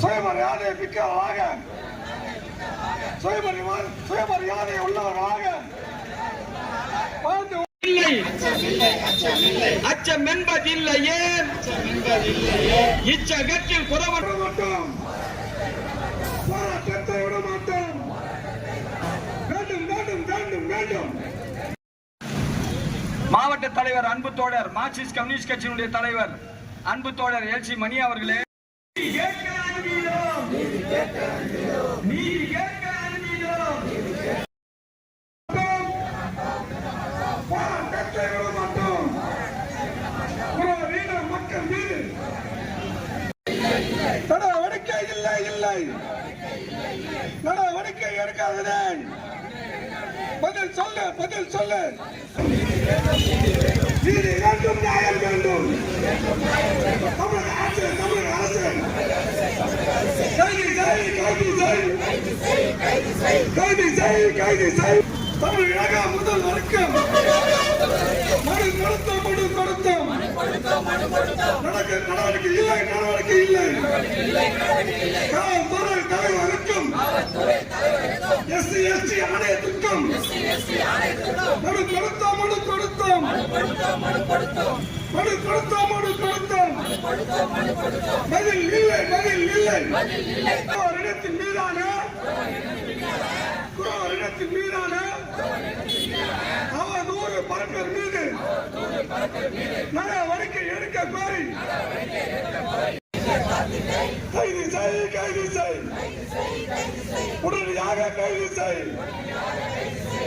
சுயமரியாதை மிக்கவராக, சுயமரியாதை உள்ளவராக வாழ்ந்து அச்சம் என்பதில்லையே, இச்சகத்தில் குறவர மாட்டோம், போராட்டத்தை விட மாட்டோம். வேண்டும் வேண்டும் வேண்டும் வேண்டும். மாவட்ட தலைவர் அன்பு தோழர் மார்க்சிஸ்ட் கம்யூனிஸ்ட் கட்சியினுடைய தலைவர் அன்பு தோழர் எல்சி மணி அவர்களே, நடவடிக்கை இல்லை இல்லை, நடவடிக்கை எடுக்காதேன். பதில் சொல்லு, பதில் சொல்லு. நீதி வேண்டும், நியாயம் வேண்டும். தமிழக அரசு, தமிழக அரசு கைது செய், கைது செய், கைது செய், கைது செய். தமிழக முதல்வருக்கு மனு கொடுத்தோம், நடவடிக்கை இல்லை, நடவடிக்கை இல்லை. காவல்துறை தலைவருக்கும் எஸ்சி எஸ்டி ஆணையத்திற்கும் மனு கொடுத்தோம். பதில் இல்லை, பதில் இல்லை. இடத்தின் மீதான அவதூறு பரப்பர் மீது நடவடிக்கை எடுக்க கோரி